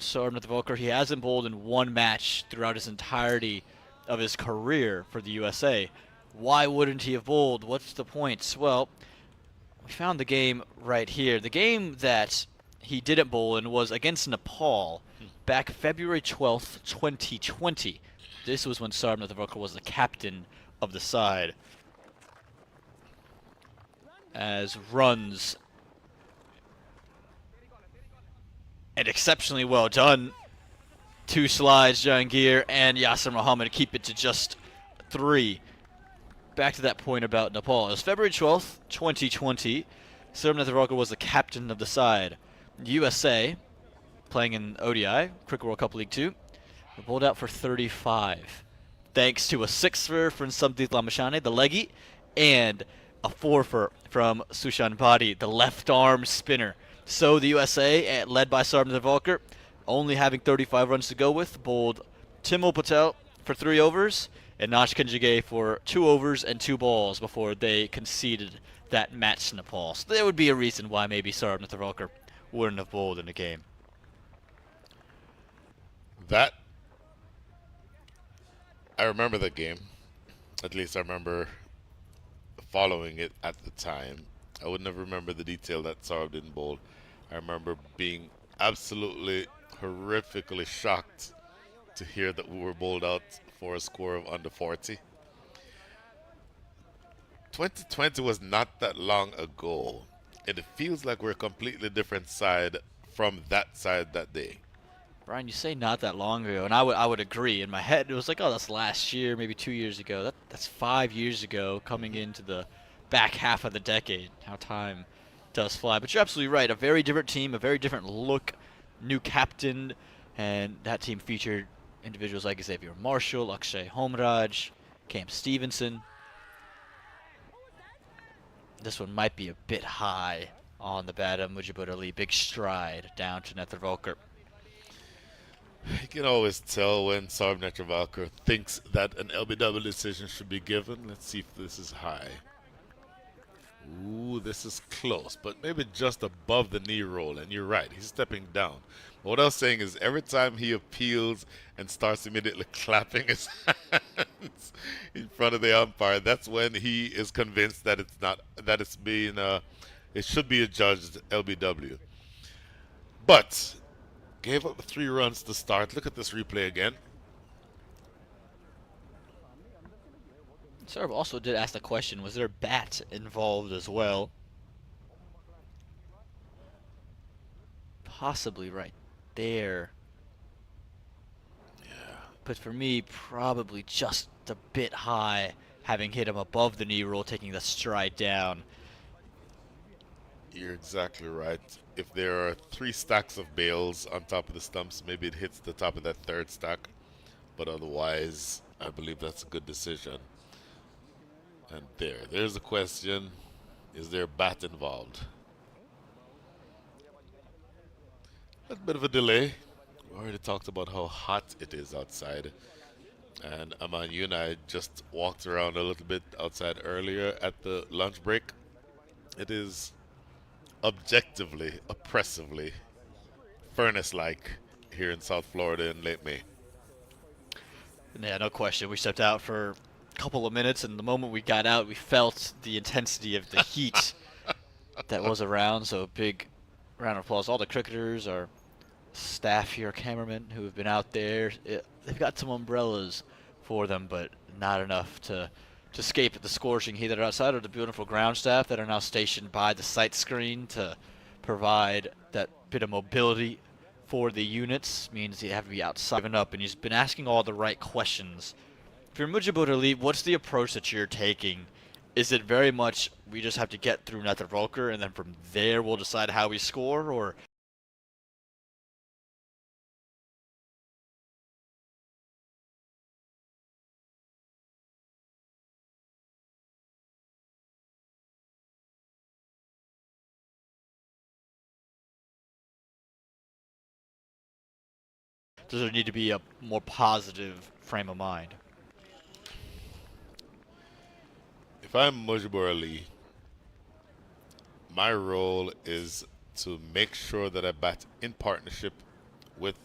Saurabh Volker, he hasn't bowled in one match throughout his entirety of his career for the USA. Why wouldn't he have bowled? What's the point? Well, we found the game right here. The game that he didn't bowl in was against Nepal back February 12th, 2020. This was when Saurabh Volker was the captain of the side. As runs, and exceptionally well done. 2 slides, Jahangir and Yasir Muhammad keep it to just 3. Back to that point about Nepal. It was February 12th, 2020. Saurabh Volker was the captain of the side. USA, playing in ODI, Cricket World Cup League 2, bowled out for 35. Thanks to a 6-fer from Samdeep Lamashane, the leggy, and a 4-fer from Sushan Bhatti, the left-arm spinner. So the USA, led by Saurabh Volker, only having 35 runs to go with, bowled Timul Patel for 3 overs and Naj Kanjige for 2 overs and 2 balls before they conceded that match to Nepal. So there would be a reason why maybe Saurabh Volker wouldn't have bowled in the game. That, I remember the game. At least I remember following it at the time. I would never remember the detail that Saurabh didn't bowl. I remember being absolutely horrifically shocked to hear that we were bowled out for a score of under 40. 2020 was not that long ago. It feels like we're a completely different side from that side that day. Brian, you say not that long ago, and I would agree. In my head, it was like, oh, that's last year, maybe 2 years ago. That's 5 years ago, coming into the back half of the decade. How time does fly. But you're absolutely right. A very different team, a very different look, new captain, and that team featured individuals like Xavier Marshall, Akshay Homraj, Cam Stevenson. This one might be a bit high on the bat of Mujibur Ali. Big stride down to Netravalkar. You can always tell when Saurabh Netravalkar thinks that an LBW decision should be given. Let's see if this is high. Ooh, this is close, but maybe just above the knee roll. And you're right, he's stepping down. But what I was saying is every time he appeals and starts immediately clapping his hands in front of the umpire, that's when he is convinced that it's not, that it's being, it should be adjudged LBW. But gave up 3 runs to start. Look at this replay again. Saurabh also did ask the question, was there a bat involved as well? Possibly right there. Yeah. But for me, probably just a bit high, having hit him above the knee roll, taking the stride down. You're exactly right. If there are 3 stacks of bales on top of the stumps, maybe it hits the top of that 3rd stack. But otherwise, I believe that's a good decision. And there's the question. Is there a bat involved? A bit of a delay. We already talked about how hot it is outside. And Aman, you and I just walked around a little bit outside earlier at the lunch break. It is objectively, oppressively, furnace-like here in South Florida in late May. Yeah, no question. We stepped out for a couple of minutes, and the moment we got out, we felt the intensity of the heat that was around. So big round of applause. All the cricketers, our staff here, cameramen who have been out there. They've got some umbrellas for them, but not enough to escape the scorching heat that are outside, or the beautiful ground staff that are now stationed by the sight screen to provide that bit of mobility for the units. Means you have to be outside and up, and you've been asking all the right questions. If you're Mujibur Ali, what's the approach that you're taking? Is it very much we just have to get through Netravalkar and then from there we'll decide how we score, or does there need to be a more positive frame of mind? If I'm Mujibur Ali, my role is to make sure that I bat in partnership with